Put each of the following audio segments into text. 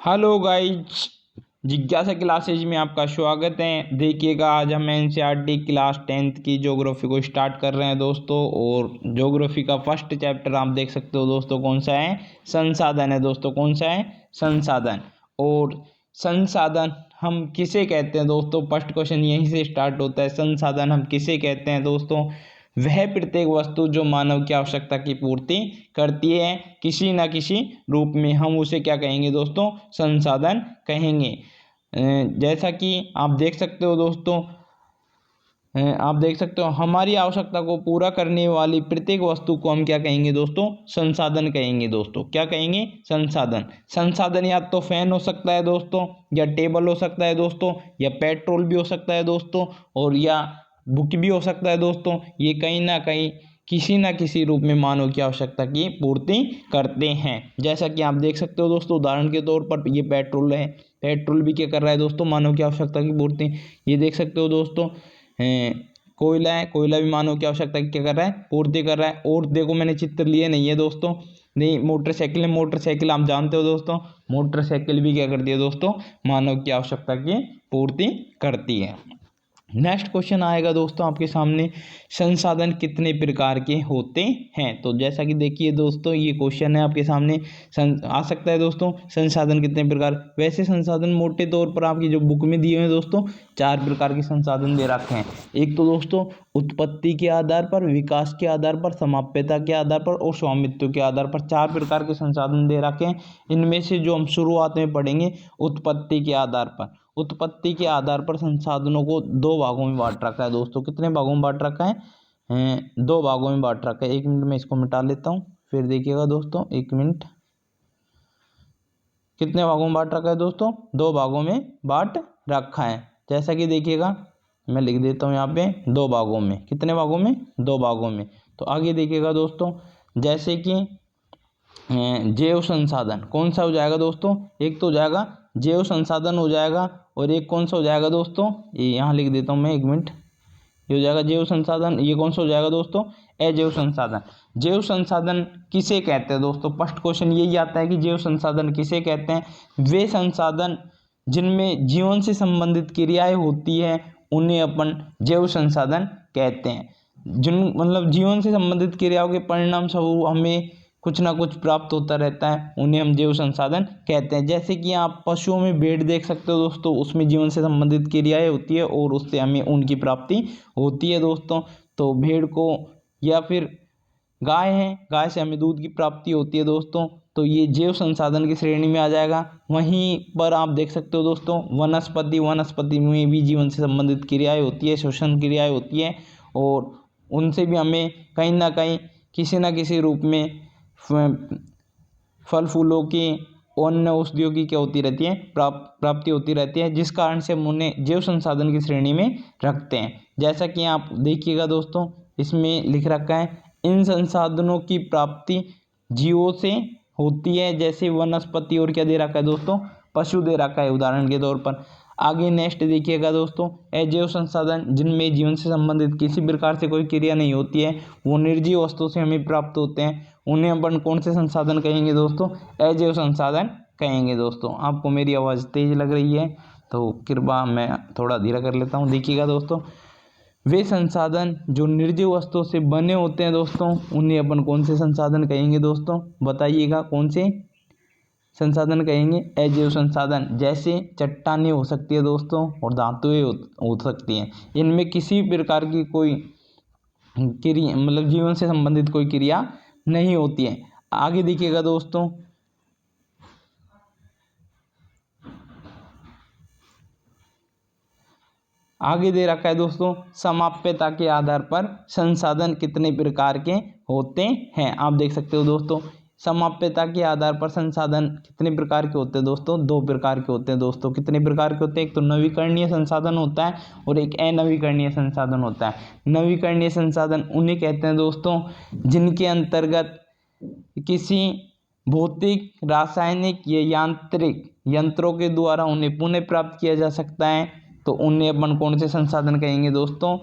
Hello guys, जिज्ञासा classes में आपका स्वागत है। देखिएगा, आज हम एनसीईआरटी क्लास 10th की ज्योग्राफी को स्टार्ट कर रहे हैं दोस्तों। और ज्योग्राफी का फर्स्ट चैप्टर आप देख सकते हो दोस्तों, कौन सा है? संसाधन है दोस्तों। कौन सा है? संसाधन। और संसाधन हम किसे कहते हैं दोस्तों? फर्स्ट क्वेश्चन यहीं से स्टार्ट होता है। संसाधन हम किसे कहते हैं दोस्तों? वह प्रत्येक वस्तु जो मानव की आवश्यकता की पूर्ति करती है किसी न किसी रूप में, हम उसे क्या कहेंगे दोस्तों? संसाधन कहेंगे। जैसा कि आप देख सकते हो दोस्तों, हमारी आवश्यकता को पूरा करने वाली प्रत्येक वस्तु को हम क्या कहेंगे दोस्तों? संसाधन कहेंगे दोस्तों। क्या कहेंगे? संसाधन। संसाधन या तो फैन हो सकता है दोस्तों, या टेबल हो सकता है दोस्तों, या पेट्रोल भी हो सकता है दोस्तों, और या बुक भी हो सकता है दोस्तों। ये कहीं ना कहीं किसी न किसी रूप में मानव की आवश्यकता की पूर्ति करते हैं। जैसा कि आप देख सकते हो दोस्तों, उदाहरण के तौर पर ये पेट्रोल है। पेट्रोल भी क्या कर रहा है दोस्तों? मानव की आवश्यकता की पूर्ति। ये देख सकते हो दोस्तों, कोयला है। कोयला भी मानव की आवश्यकता की क्या कर रहा है? पूर्ति कर रहा है। और देखो, मैंने चित्र लिए नहीं है दोस्तों। नहीं, मोटरसाइकिल है। मोटरसाइकिल आप जानते हो दोस्तों, मोटरसाइकिल भी क्या करती है दोस्तों? मानव की आवश्यकता की पूर्ति करती है। नेक्स्ट क्वेश्चन आएगा दोस्तों आपके सामने, संसाधन कितने प्रकार के होते हैं? तो जैसा कि देखिए दोस्तों, ये क्वेश्चन है आपके सामने आ सकता है दोस्तों, संसाधन कितने प्रकार। वैसे संसाधन मोटे तौर पर आपकी जो बुक में दिए हुए हैं दोस्तों, 4 प्रकार के संसाधन दे रखे हैं। एक तो दोस्तों उत्पत्ति के आधार पर, विकास के आधार पर, समाप्यता के आधार पर और स्वामित्व के आधार पर 4 प्रकार के संसाधन दे रखे हैं। इनमें से जो हम शुरुआत में पढ़ेंगे, उत्पत्ति के आधार पर। उत्पत्ति के आधार पर संसाधनों को 2 भागों में बांट रखा है दोस्तों। कितने भागों में बांट रखा है? 2 भागों में बांट रखा है। 1 मिनट में इसको मिटा लेता हूँ, फिर देखिएगा दोस्तों। 1 मिनट। कितने भागों में बांट रखा है दोस्तों? 2 भागों में बांट रखा है। जैसा कि देखिएगा, मैं लिख देता हूँ यहाँ पे 2 भागों में। कितने भागों में? 2 भागों में। तो आगे देखिएगा दोस्तों, जैसे कि जैव संसाधन कौन सा हो जाएगा दोस्तों? एक तो हो जाएगा जैव संसाधन हो जाएगा, और एक कौन सा हो जाएगा दोस्तों? ये यहाँ लिख देता हूँ मैं, 1 मिनट। ये हो जाएगा जैव संसाधन। ये कौन सा हो जाएगा दोस्तों? अजैव संसाधन। जैव संसाधन किसे कहते हैं दोस्तों? फर्स्ट क्वेश्चन यही आता है कि जैव संसाधन किसे कहते हैं? वे संसाधन जिनमें जीवन से संबंधित क्रियाएं होती है उन्हें अपन जैव संसाधन कहते हैं। जिन मतलब जीवन से संबंधित क्रियाओं के परिणाम स्वरूप हमें कुछ ना कुछ प्राप्त होता रहता है, उन्हें हम जैव संसाधन कहते हैं। जैसे कि आप पशुओं में भेड़ देख सकते हो दोस्तों, उसमें जीवन से संबंधित क्रियाएं होती है और उससे हमें उनकी प्राप्ति होती है दोस्तों। तो भेड़ को, या फिर गाय है, गाय से हमें दूध की प्राप्ति होती है दोस्तों। तो ये जैव संसाधन की श्रेणी में आ जाएगा। वहीं पर आप देख सकते हो दोस्तों, वनस्पति में भी जीवन से संबंधित क्रियाएं होती है, श्वसन क्रियाएं होती है, और उनसे भी हमें कहीं ना कहीं किसी न किसी रूप में फल फूलों की, अन्य औषधियों की क्या होती रहती है? प्राप्ति होती रहती है, जिस कारण से हम उन्हें जैव संसाधन की श्रेणी में रखते हैं। जैसा कि आप देखिएगा दोस्तों, इसमें लिख रखा है, इन संसाधनों की प्राप्ति जीवों से होती है। जैसे वनस्पति और क्या दे रखा है दोस्तों? पशु दे रखा है, उदाहरण के तौर पर। आगे नेक्स्ट देखिएगा दोस्तों, अजैव संसाधन जिनमें जीवन से संबंधित किसी प्रकार से कोई क्रिया नहीं होती है, वो निर्जीव वस्तु से हमें प्राप्त होते हैं, उन्हें अपन कौन से संसाधन कहेंगे दोस्तों? अजैव संसाधन कहेंगे दोस्तों। आपको मेरी आवाज़ तेज लग रही है तो कृपया मैं थोड़ा धीरे कर लेता हूँ। देखिएगा दोस्तों, वे संसाधन जो निर्जीव वस्तुओं से बने होते हैं दोस्तों, उन्हें अपन कौन से संसाधन कहेंगे दोस्तों? बताइएगा, कौन से संसाधन कहेंगे? अजैव संसाधन। जैसे चट्टानें हो सकती है दोस्तों, और धातुएं हो सकती हैं। इनमें किसी प्रकार की कोई क्रिया, मतलब जीवन से संबंधित कोई क्रिया नहीं होती है। आगे देखिएगा दोस्तों, आगे दे रखा है दोस्तों, समाप्यता के आधार पर संसाधन कितने प्रकार के होते हैं? आप देख सकते हो दोस्तों, समाप्यता के आधार पर संसाधन कितने प्रकार के होते हैं दोस्तों? 2 प्रकार के होते हैं दोस्तों। कितने प्रकार के होते हैं? एक तो नवीकरणीय संसाधन होता है, और एक अनवीकरणीय संसाधन होता है। नवीकरणीय संसाधन उन्हें कहते हैं दोस्तों जिनके अंतर्गत किसी भौतिक, रासायनिक या यांत्रिक यंत्रों के द्वारा उन्हें पुनः प्राप्त किया जा सकता है। तो उन्हें अपन कौन से संसाधन कहेंगे दोस्तों?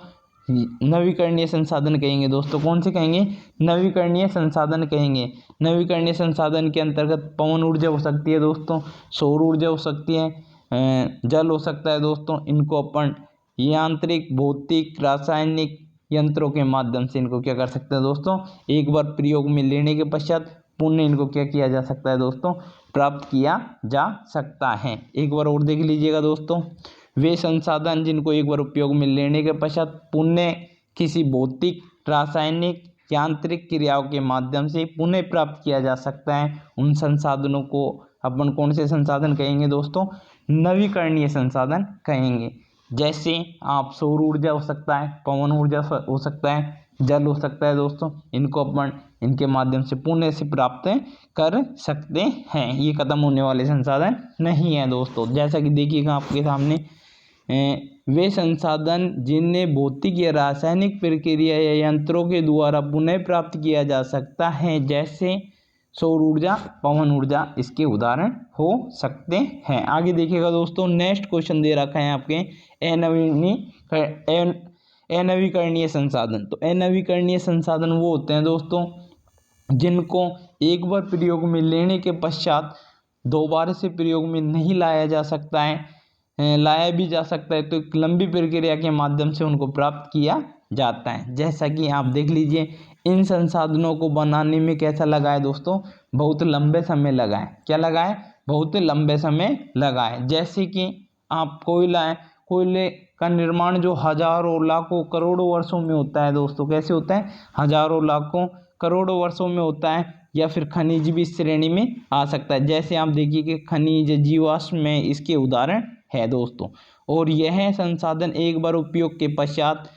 नवीकरणीय संसाधन कहेंगे दोस्तों। कौन से कहेंगे? नवीकरणीय संसाधन कहेंगे। नवीकरणीय संसाधन के अंतर्गत पवन ऊर्जा हो सकती है दोस्तों, सौर ऊर्जा हो सकती है, जल हो सकता है दोस्तों। इनको अपन यांत्रिक, भौतिक, रासायनिक यंत्रों के माध्यम से इनको क्या कर सकते हैं दोस्तों, एक बार प्रयोग में लेने के पश्चात पुनः इनको क्या किया जा सकता है दोस्तों, प्राप्त किया जा सकता है। एक बार और देख लीजिएगा दोस्तों, वे संसाधन जिनको एक बार उपयोग में लेने के पश्चात पुनः किसी भौतिक, रासायनिक, यांत्रिक क्रियाओं के माध्यम से पुनः प्राप्त किया जा सकता है, उन संसाधनों को अपन कौन से संसाधन कहेंगे दोस्तों? नवीकरणीय संसाधन कहेंगे। जैसे आप सौर ऊर्जा हो सकता है, पवन ऊर्जा हो सकता है, जल हो सकता है दोस्तों। इनको अपन इनके माध्यम से पुनः से प्राप्त कर सकते हैं। ये खत्म होने वाले संसाधन नहीं है दोस्तों। जैसा कि देखिएगा आपके सामने, वे संसाधन जिन्हें भौतिक या रासायनिक प्रक्रिया या यंत्रों के द्वारा पुनः प्राप्त किया जा सकता है, जैसे सौर ऊर्जा, पवन ऊर्जा, इसके उदाहरण हो सकते हैं। आगे देखिएगा दोस्तों, नेक्स्ट क्वेश्चन दे रखा है आपके अनवीकरणीय संसाधन। तो अनवीकरणीय संसाधन वो होते हैं दोस्तों जिनको एक बार प्रयोग में लेने के पश्चात दोबारा से प्रयोग में नहीं लाया जा सकता है, लाया भी जा सकता है तो एक लंबी प्रक्रिया के माध्यम से उनको प्राप्त किया जाता है। जैसा कि आप देख लीजिए, इन संसाधनों को बनाने में कैसा लगा है दोस्तों? बहुत लंबे समय लगा है। क्या लगा है? बहुत लंबे समय लगा है। जैसे कि आप कोयला है, कोयले का निर्माण जो हजारों, लाखों, करोड़ों वर्षों में होता है दोस्तों। कैसे होता है? हजारों, लाखों, करोड़ों वर्षों में होता है। या फिर खनिज भी इस श्रेणी में आ सकता है। जैसे आप देखिए कि खनिज, जीवाश्म में इसके उदाहरण है दोस्तों। और यह संसाधन एक बार उपयोग के पश्चात,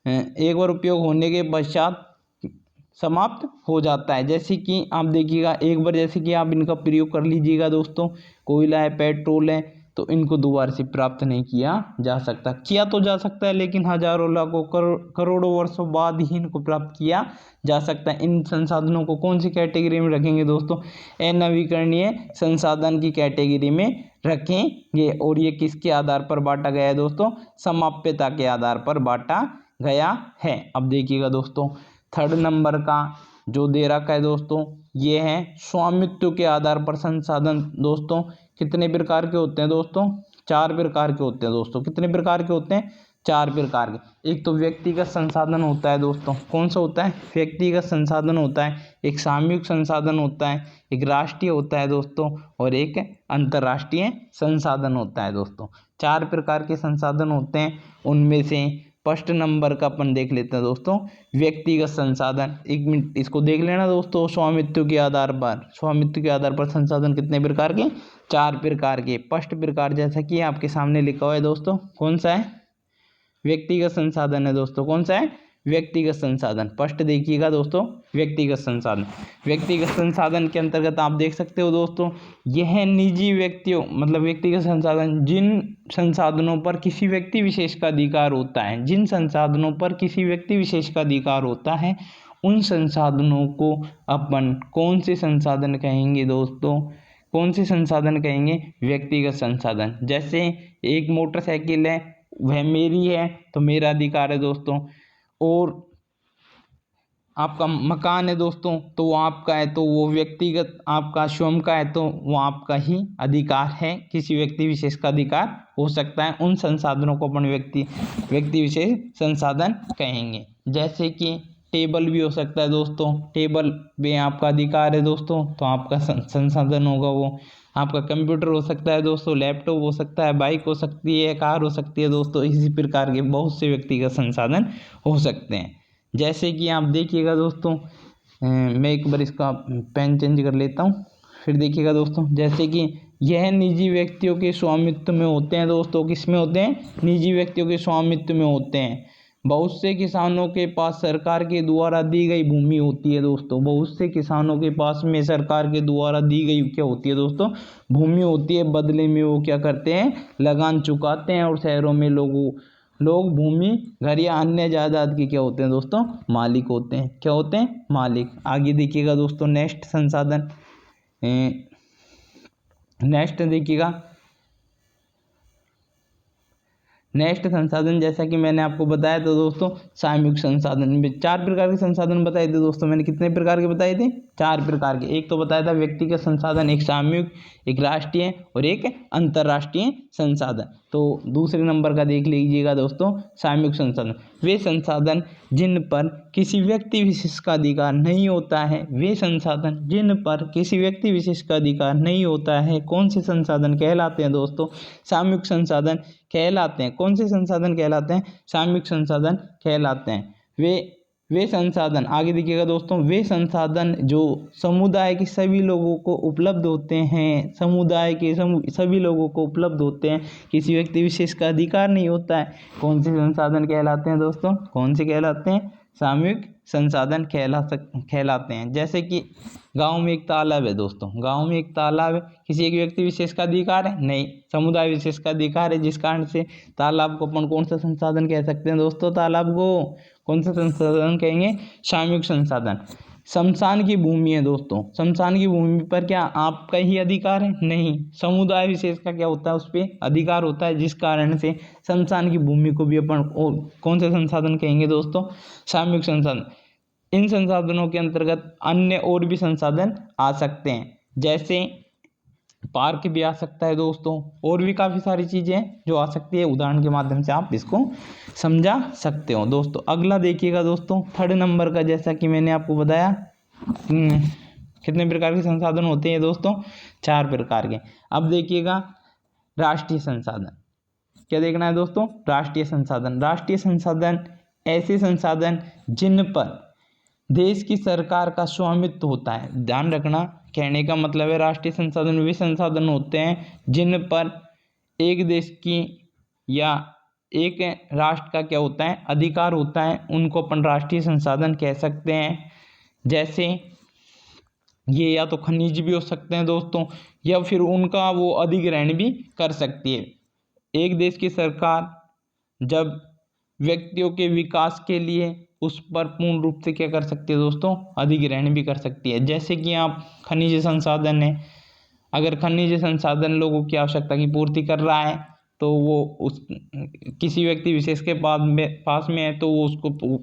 एक बार उपयोग होने के पश्चात समाप्त हो जाता है। जैसे कि आप देखिएगा, एक बार जैसे कि आप इनका प्रयोग कर लीजिएगा दोस्तों, कोयला है, पेट्रोल है, तो इनको दोबारा से प्राप्त नहीं किया जा सकता। किया तो जा सकता है लेकिन हजारों, लाखों, करोड़ों वर्षों बाद ही इनको प्राप्त किया जा सकता है। इन संसाधनों को कौन सी कैटेगरी में रखेंगे दोस्तों? अनवीकरणीय संसाधन की कैटेगरी में रखेंगे। और ये किसके आधार पर बांटा गया है दोस्तों? समाप्यता के आधार पर बांटा गया है। अब देखिएगा दोस्तों, थर्ड नंबर का जो दे रखा है दोस्तों, ये है स्वामित्व के आधार पर संसाधन। दोस्तों कितने प्रकार के होते हैं दोस्तों? 4 प्रकार के होते हैं दोस्तों। कितने प्रकार के होते हैं? 4 प्रकार के। एक तो व्यक्तिगत संसाधन होता है दोस्तों। कौन सा होता है? व्यक्तिगत संसाधन होता है। एक सामूहिक संसाधन होता है, एक राष्ट्रीय होता है दोस्तों, और एक अंतर्राष्ट्रीय संसाधन होता है दोस्तों। 4 प्रकार के संसाधन होते हैं। उनमें से फर्स्ट नंबर का अपन देख लेते हैं दोस्तों, व्यक्तिगत संसाधन। 1 मिनट इसको देख लेना दोस्तों। स्वामित्व के आधार पर, स्वामित्व के आधार पर संसाधन कितने प्रकार के? 4 प्रकार के। फर्स्ट प्रकार जैसा कि आपके सामने लिखा हुआ है दोस्तों, कौन सा है? व्यक्तिगत संसाधन है दोस्तों। कौन सा है? व्यक्तिगत संसाधन। फर्स्ट देखिएगा दोस्तों, व्यक्तिगत संसाधन। व्यक्तिगत संसाधन के अंतर्गत आप देख सकते हो दोस्तों, यह निजी व्यक्तियों, मतलब व्यक्तिगत संसाधन जिन संसाधनों पर किसी व्यक्ति विशेष का अधिकार होता है, जिन संसाधनों पर किसी व्यक्ति विशेष का अधिकार होता है, उन संसाधनों को अपन कौन से संसाधन कहेंगे दोस्तों? कौन से संसाधन कहेंगे? व्यक्तिगत संसाधन। जैसे एक मोटरसाइकिल है, वह मेरी है तो मेरा अधिकार है दोस्तों। और आपका मकान है दोस्तों, तो वो आपका है, तो वो व्यक्तिगत आपका स्वयं का है, तो वो आपका ही अधिकार है। किसी व्यक्ति विशेष का अधिकार हो सकता है। उन संसाधनों को अपन व्यक्ति विशेष संसाधन कहेंगे। जैसे कि टेबल भी हो सकता है दोस्तों। टेबल पे आपका अधिकार है दोस्तों, तो आपका संसाधन होगा वो। आपका कंप्यूटर हो सकता है दोस्तों, लैपटॉप हो सकता है, बाइक हो सकती है, कार हो सकती है दोस्तों। इसी प्रकार के बहुत से व्यक्तिगत संसाधन हो सकते हैं। जैसे कि आप देखिएगा दोस्तों, मैं एक बार इसका पेन चेंज कर लेता हूँ, फिर देखिएगा दोस्तों। जैसे कि यह निजी व्यक्तियों के स्वामित्व में होते हैं दोस्तों। किस में होते हैं? निजी व्यक्तियों के स्वामित्व में होते हैं। बहुत से किसानों के पास सरकार के द्वारा दी गई भूमि होती है दोस्तों। बहुत से किसानों के पास में सरकार के द्वारा दी गई क्या होती है दोस्तों? भूमि होती है। बदले में वो क्या करते हैं? लगान चुकाते हैं। और शहरों में लोग भूमि, घर या अन्य जायदाद के क्या होते हैं दोस्तों? मालिक होते हैं। क्या होते हैं? मालिक। आगे देखिएगा दोस्तों, नेक्स्ट संसाधन, नेक्स्ट देखिएगा, नेक्स्ट संसाधन, जैसा कि मैंने आपको बताया था दोस्तों, सामूहिक संसाधन में 4 प्रकार के संसाधन बताए थे दोस्तों। मैंने कितने प्रकार के बताए थे? 4 प्रकार के। एक तो बताया था व्यक्तिगत संसाधन, एक सामूहिक, एक राष्ट्रीय और एक अंतर्राष्ट्रीय संसाधन। तो दूसरे नंबर का देख लीजिएगा दोस्तों, सामूहिक संसाधन। वे संसाधन जिन पर किसी व्यक्ति विशेष का अधिकार नहीं होता है, वे संसाधन जिन पर किसी व्यक्ति विशेष का अधिकार नहीं होता है, कौन से संसाधन कहलाते हैं दोस्तों? सामूहिक संसाधन कहलाते हैं। कौन से संसाधन कहलाते हैं? सामूहिक संसाधन कहलाते हैं। वे संसाधन, आगे देखिएगा दोस्तों, वे संसाधन जो समुदाय के सभी लोगों को उपलब्ध होते हैं, समुदाय के सभी लोगों को उपलब्ध होते हैं, किसी व्यक्ति विशेष का अधिकार नहीं होता है, कौन से संसाधन कहलाते हैं दोस्तों? कौन से कहलाते हैं? सामूहिक संसाधन कहलाते हैं। जैसे कि गांव में एक तालाब है दोस्तों, गांव में एक तालाब है, किसी एक व्यक्ति विशेष का अधिकार है? नहीं, समुदाय विशेष का अधिकार है, जिस कारण से तालाब को अपन कौन सा संसाधन कह सकते हैं दोस्तों? तालाब को कौन सा संसाधन कहेंगे? सामूहिक संसाधन। शमशान की भूमि है दोस्तों, शमशान की भूमि पर क्या आपका ही अधिकार है? नहीं, समुदाय विशेष का क्या होता है? उस पर अधिकार होता है, जिस कारण से शमशान की भूमि को भी अपन कौन से संसाधन कहेंगे दोस्तों? सामूहिक संसाधन। इन संसाधनों के अंतर्गत अन्य और भी संसाधन आ सकते हैं, जैसे पार्क भी आ सकता है दोस्तों, और भी काफ़ी सारी चीज़ें जो आ सकती है। उदाहरण के माध्यम से आप इसको समझा सकते हो दोस्तों। अगला देखिएगा दोस्तों, 3rd नंबर का, जैसा कि मैंने आपको बताया, कितने प्रकार के संसाधन होते हैं दोस्तों? 4 प्रकार के। अब देखिएगा राष्ट्रीय संसाधन। क्या देखना है दोस्तों? राष्ट्रीय संसाधन। राष्ट्रीय संसाधन ऐसे संसाधन जिन पर देश की सरकार का स्वामित्व होता है। ध्यान रखना, कहने का मतलब है राष्ट्रीय संसाधन वे संसाधन होते हैं जिन पर एक देश की या एक राष्ट्र का क्या होता है? अधिकार होता है, उनको अपन राष्ट्रीय संसाधन कह सकते हैं। जैसे ये या तो खनिज भी हो सकते हैं दोस्तों, या फिर उनका वो अधिग्रहण भी कर सकती है। एक देश की सरकार जब व्यक्तियों के विकास के लिए उस पर पूर्ण रूप से क्या कर सकती है दोस्तों? अधिग्रहण भी कर सकती है। जैसे कि आप खनिज संसाधन है, अगर खनिज संसाधन लोगों की आवश्यकता की पूर्ति कर रहा है, तो वो उस किसी व्यक्ति विशेष के पास में है, तो वो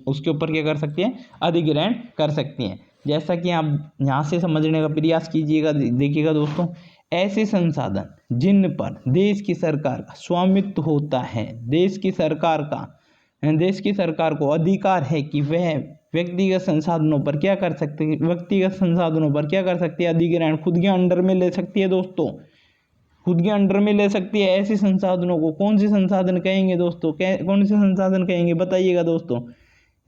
उसके ऊपर क्या कर सकती है? अधिग्रहण कर सकती है। जैसा कि आप यहाँ से समझने का प्रयास कीजिएगा, देखिएगा दोस्तों, ऐसे संसाधन जिन पर देश की सरकार का स्वामित्व होता है, देश की सरकार को अधिकार है कि वह व्यक्तिगत संसाधनों पर क्या कर सकती है? व्यक्तिगत संसाधनों पर क्या कर सकती है? अधिग्रहण खुद के अंडर में ले सकती है दोस्तों, खुद के अंडर में ले सकती है। ऐसे संसाधनों को कौन से संसाधन कहेंगे दोस्तों? कौन से संसाधन कहेंगे? बताइएगा दोस्तों।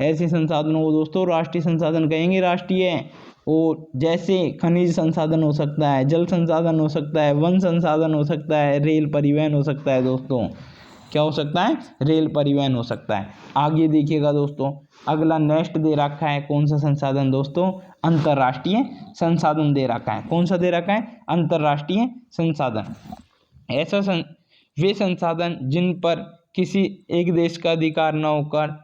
ऐसे संसाधनों को दोस्तों राष्ट्रीय संसाधन कहेंगे, राष्ट्रीय। और जैसे खनिज संसाधन हो सकता है, जल संसाधन हो सकता है, वन संसाधन हो सकता है, रेल परिवहन हो सकता है दोस्तों। क्या हो सकता है? रेल परिवहन हो सकता है। आगे देखिएगा दोस्तों, अगला नेक्स्ट दे रखा है कौन सा संसाधन दोस्तों? अंतर्राष्ट्रीय संसाधन दे रखा है। कौन सा दे रखा है? अंतर्राष्ट्रीय संसाधन। वे संसाधन जिन पर किसी एक देश का अधिकार न होकर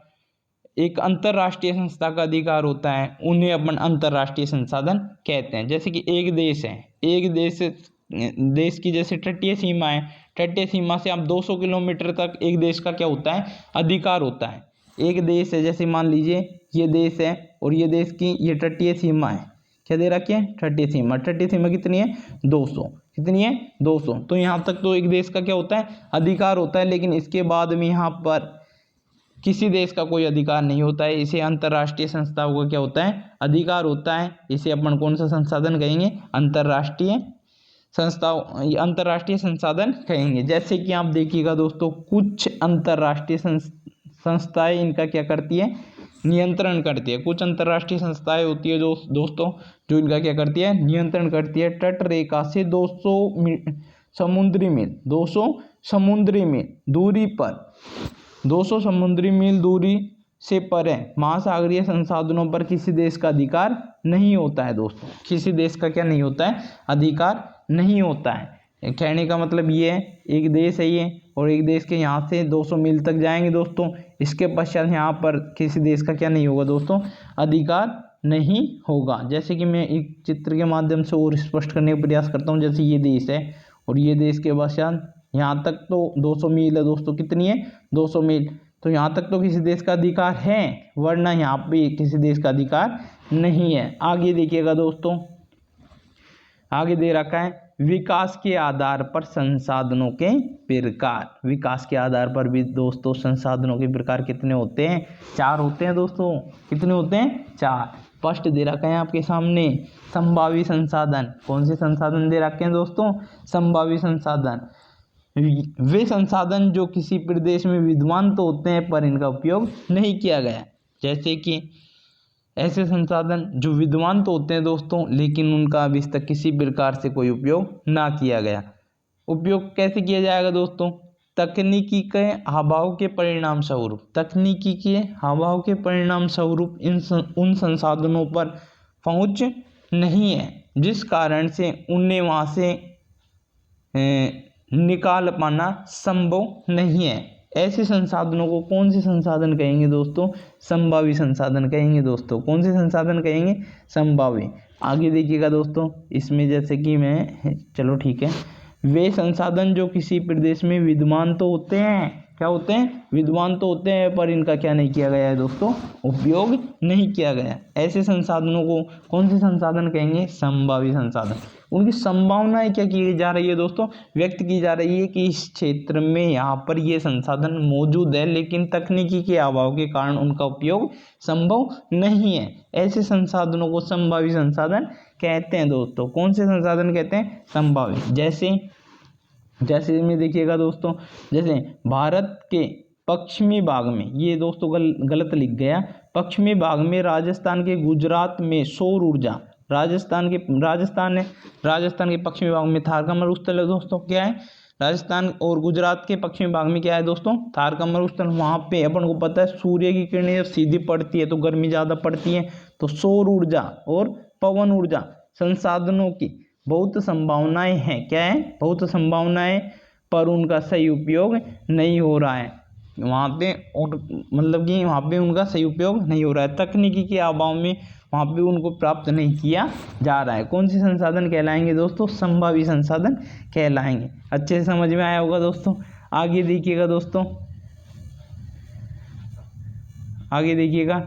एक अंतर्राष्ट्रीय संस्था का अधिकार होता है, उन्हें अपन अंतर्राष्ट्रीय संसाधन कहते हैं। जैसे कि एक देश है, एक देश की जैसे तटीय सीमा है, तटीय सीमा से आप 200 किलोमीटर तक एक देश का क्या होता है? अधिकार होता है। एक देश है, जैसे मान लीजिए ये देश है और ये देश की ये तटीय सीमा है, क्या दे रखी है? तटीय सीमा। तटीय सीमा कितनी है? 200। कितनी है? 200। तो यहाँ तक तो एक देश का क्या होता है? अधिकार होता है, लेकिन इसके बाद में यहाँ पर किसी देश का कोई अधिकार नहीं होता है। इसे अंतर्राष्ट्रीय संस्थाओं का क्या होता है? अधिकार होता है। इसे अपन कौन सा संसाधन कहेंगे? अंतर्राष्ट्रीय संसाधन कहेंगे। जैसे कि आप देखिएगा दोस्तों, कुछ अंतर्राष्ट्रीय संस्थाएं इनका क्या करती है? नियंत्रण करती है। कुछ अंतर्राष्ट्रीय संस्थाएं होती है दोस्तों जो इनका क्या करती है? नियंत्रण करती है। तट रेखा से 200 समुद्री मील 200 समुद्री मील दूरी पर 200 समुद्री मील दूरी से परे महासागरीय संसाधनों पर किसी देश का अधिकार नहीं होता है दोस्तों। किसी देश का क्या नहीं होता है? अधिकार नहीं होता है। कहने का मतलब ये है, एक देश है ये, और एक देश के यहाँ से 200 मील तक जाएंगे दोस्तों, इसके पश्चात यहाँ पर किसी देश का क्या नहीं होगा दोस्तों? अधिकार नहीं होगा। जैसे कि मैं एक चित्र के माध्यम से और स्पष्ट करने का प्रयास करता हूँ। जैसे ये देश है और ये देश के पश्चात यहाँ तक तो 200 मील है दोस्तों, कितनी है 200 मील। तो यहाँ तक तो किसी देश का अधिकार है, वरना यहाँ पे किसी देश का अधिकार नहीं है। आगे देखिएगा दोस्तों, आगे दे रखा है विकास के आधार पर संसाधनों के प्रकार। विकास के आधार पर भी दोस्तों संसाधनों के प्रकार कितने होते हैं, 4 होते हैं दोस्तों। कितने होते हैं, 4। फर्स्ट दे रखा है आपके सामने संभावी संसाधन। कौन से संसाधन दे रखे हैं दोस्तों, संभावी संसाधन। वे संसाधन जो किसी प्रदेश में विद्यमान तो होते हैं पर इनका उपयोग नहीं किया गया। जैसे कि ऐसे संसाधन जो विद्यमान तो होते हैं दोस्तों, लेकिन उनका अभी तक किसी प्रकार से कोई उपयोग ना किया गया। उपयोग कैसे किया जाएगा दोस्तों, तकनीकी के अभाव के परिणाम स्वरूप। तकनीकी के अभाव के परिणाम स्वरूप उन संसाधनों पर पहुंच नहीं है, जिस कारण से उन्हें वहां से निकाल पाना संभव नहीं है। ऐसे संसाधनों को कौन से संसाधन कहेंगे दोस्तों, संभावी संसाधन कहेंगे दोस्तों। कौन से संसाधन कहेंगे, संभावी। आगे देखिएगा दोस्तों, इसमें जैसे कि चलो ठीक है, वे संसाधन जो किसी प्रदेश में विद्यमान तो होते हैं, क्या होते हैं, विद्यमान तो होते हैं, पर इनका क्या नहीं किया गया है दोस्तों, उपयोग नहीं किया गया। ऐसे संसाधनों को कौन से संसाधन कहेंगे, संभावी संसाधन। उनकी संभावनाएं क्या की जा रही है दोस्तों, व्यक्त की जा रही है कि इस क्षेत्र में यहाँ पर ये संसाधन मौजूद है, लेकिन तकनीकी के अभाव के कारण उनका उपयोग संभव नहीं है। ऐसे संसाधनों को संभावी संसाधन कहते हैं दोस्तों। कौन से संसाधन कहते हैं, संभावी। जैसे में देखिएगा दोस्तों, जैसे भारत के पश्चिमी भाग में, ये दोस्तों गलत लिख गया, पश्चिमी भाग में राजस्थान के गुजरात में सौर ऊर्जा, राजस्थान के पश्चिमी भाग में थार का मरुस्थल है दोस्तों। क्या है, राजस्थान और गुजरात के पश्चिमी भाग में क्या है दोस्तों, थार का मरुस्थल। वहाँ पे अपन को पता है सूर्य की किरणें जब सीधी पड़ती है तो गर्मी ज़्यादा पड़ती है, तो सौर ऊर्जा और पवन ऊर्जा संसाधनों की बहुत संभावनाएं हैं। क्या है, बहुत संभावनाएं, पर उनका सही उपयोग नहीं हो रहा है वहाँ पे, और मतलब कि वहाँ पे उनका सही उपयोग नहीं हो रहा है। तकनीकी के अभाव में वहाँ पे उनको प्राप्त नहीं किया जा रहा है। कौन से संसाधन कहलाएंगे दोस्तों, संभावी संसाधन कहलाएंगे। अच्छे से समझ में आया होगा दोस्तों। आगे देखिएगा दोस्तों, आगे देखिएगा,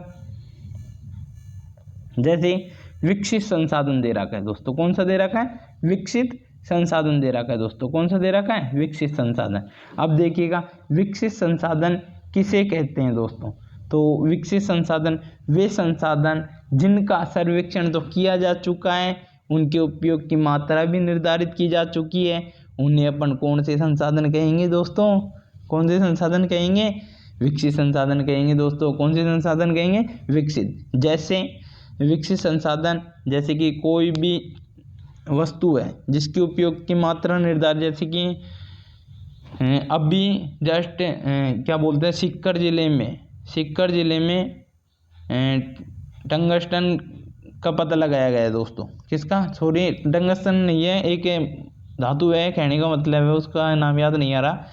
जैसे विकसित संसाधन दे रखा है दोस्तों। कौन सा दे रखा है, विकसित संसाधन दे रखा है दोस्तों। कौन सा दे रखा है, विकसित संसाधन। अब देखिएगा विकसित संसाधन किसे कहते हैं दोस्तों, तो विकसित संसाधन वे संसाधन जिनका सर्वेक्षण तो किया जा चुका है, उनके उपयोग की मात्रा भी निर्धारित की जा चुकी है, उन्हें अपन कौन से संसाधन कहेंगे दोस्तों, कौन से संसाधन कहेंगे, विकसित संसाधन कहेंगे दोस्तों। कौन से संसाधन कहेंगे, विकसित। जैसे विकसित संसाधन, जैसे कि कोई भी वस्तु है जिसके उपयोग की मात्रा निर्धारित, जैसे कि अभी जस्ट क्या बोलते हैं, सीकर जिले में टंगस्टन का पता लगाया गया है दोस्तों। किसका, सॉरी टंगस्टन नहीं है, एक धातु है, कहने का मतलब है, उसका नाम याद नहीं आ रहा।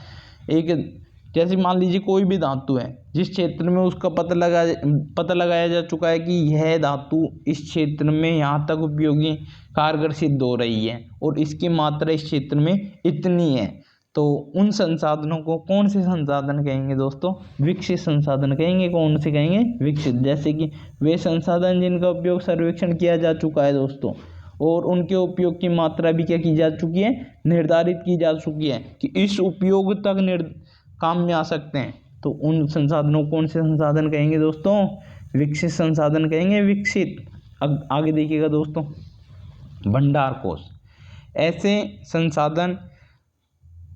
एक जैसे मान लीजिए कोई भी धातु है जिस क्षेत्र में उसका पता लगाया जा चुका है कि यह धातु इस क्षेत्र में यहाँ तक उपयोगी कारगर सिद्ध हो रही है और इसकी मात्रा इस क्षेत्र में इतनी है, तो उन संसाधनों को कौन से संसाधन कहेंगे दोस्तों, विकसित संसाधन कहेंगे। कौन से कहेंगे, विकसित। जैसे कि वे संसाधन जिनका उपयोग सर्वेक्षण किया जा चुका है दोस्तों, और उनके उपयोग की मात्रा भी क्या की जा चुकी है, निर्धारित की जा चुकी है कि इस उपयोग तक काम में आ सकते हैं, तो उन संसाधनों कौन से संसाधन कहेंगे दोस्तों, विकसित संसाधन कहेंगे, विकसित। अब आगे देखिएगा दोस्तों, भंडार कोष। ऐसे संसाधन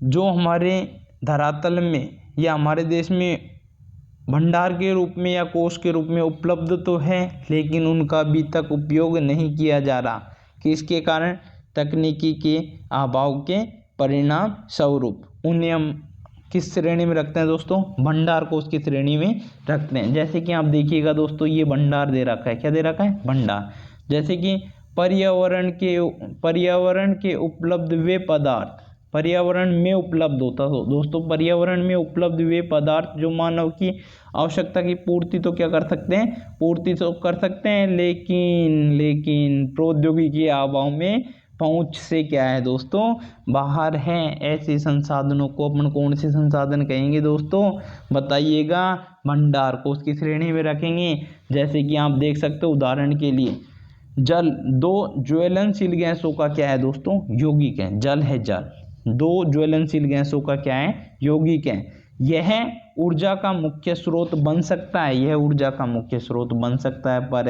जो हमारे धरातल में या हमारे देश में भंडार के रूप में या कोष के रूप में उपलब्ध तो है, लेकिन उनका अभी तक उपयोग नहीं किया जा रहा। किसके कारण, तकनीकी के अभाव के परिणाम स्वरूप। उन्हें हम किस श्रेणी में रखते हैं दोस्तों, भंडार कोष की श्रेणी में रखते हैं। जैसे कि आप देखिएगा दोस्तों, ये भंडार दे रखा है, क्या दे रखा है, भंडार। जैसे कि पर्यावरण के उपलब्ध वे पदार्थ, पर्यावरण में उपलब्ध होता है दोस्तों, पर्यावरण में उपलब्ध वे पदार्थ जो मानव की आवश्यकता की पूर्ति तो क्या कर सकते हैं, पूर्ति तो कर सकते हैं, लेकिन प्रौद्योगिकी के अभाव में पहुंच से क्या है दोस्तों, बाहर है। ऐसे संसाधनों को अपन कौन से संसाधन कहेंगे दोस्तों, बताइएगा। भंडार कोश की श्रेणी में रखेंगे। जैसे कि आप देख सकते हो उदाहरण के लिए जल, दो ज्वलनशील गैसों का क्या है दोस्तों, यौगिक है। जल है जल, दो ज्वलनशील गैसों का क्या है, यौगिक है। यह ऊर्जा का मुख्य स्रोत बन सकता है, यह ऊर्जा का मुख्य स्रोत बन सकता है, पर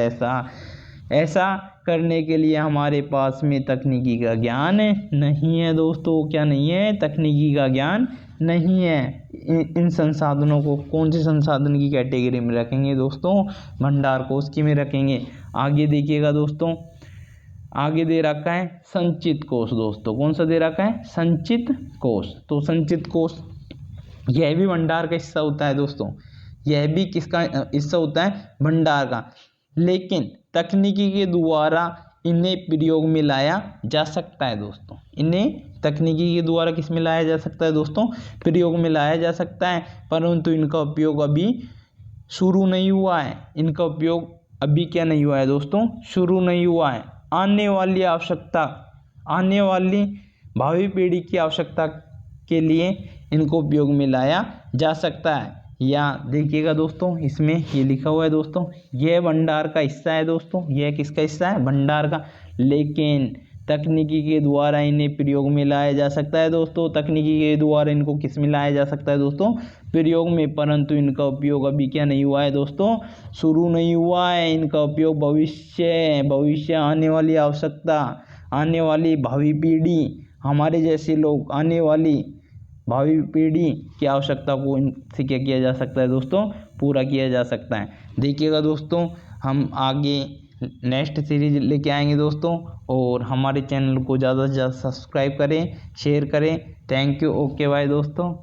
ऐसा करने के लिए हमारे पास में तकनीकी का ज्ञान नहीं है दोस्तों। क्या नहीं है, तकनीकी का ज्ञान नहीं है। इन संसाधनों को कौन से संसाधन की कैटेगरी में रखेंगे दोस्तों, भंडार कोश की में रखेंगे। आगे देखिएगा दोस्तों, आगे दे रखा है संचित कोश दोस्तों। कौन सा दे रखा है, संचित कोश। तो संचित कोश यह भी भंडार का हिस्सा होता है दोस्तों, यह भी किसका हिस्सा होता है, भंडार का। लेकिन तकनीकी के द्वारा इन्हें प्रयोग में लाया जा सकता है दोस्तों, इन्हें तकनीकी के द्वारा किस में लाया जा सकता है दोस्तों, प्रयोग में लाया जा सकता है। परंतु इनका उपयोग अभी शुरू नहीं हुआ है, इनका उपयोग अभी क्या नहीं हुआ है दोस्तों, शुरू नहीं हुआ है। आने वाली आवश्यकता, आने वाली भावी पीढ़ी की आवश्यकता के लिए इनको उपयोग में लाया जा सकता है। या देखिएगा दोस्तों, इसमें ये लिखा हुआ है दोस्तों, यह भंडार का हिस्सा है दोस्तों, यह किसका हिस्सा है, भंडार का। लेकिन तकनीकी के द्वारा इन्हें प्रयोग में लाया जा सकता है दोस्तों, तकनीकी के द्वारा इनको किस में लाया जा सकता है दोस्तों, प्रयोग में। परंतु इनका उपयोग अभी क्या नहीं हुआ है दोस्तों, शुरू नहीं हुआ है। इनका उपयोग भविष्य आने वाली आवश्यकता, आने वाली भावी पीढ़ी, हमारे जैसे लोग, आने वाली भावी पीढ़ी की आवश्यकता को इनसे क्या किया जा सकता है दोस्तों, पूरा किया जा सकता है। देखिएगा दोस्तों, हम आगे नेक्स्ट सीरीज लेके आएंगे दोस्तों, और हमारे चैनल को ज़्यादा से ज़्यादा सब्सक्राइब करें, शेयर करें। थैंक यू, ओके बाय दोस्तों।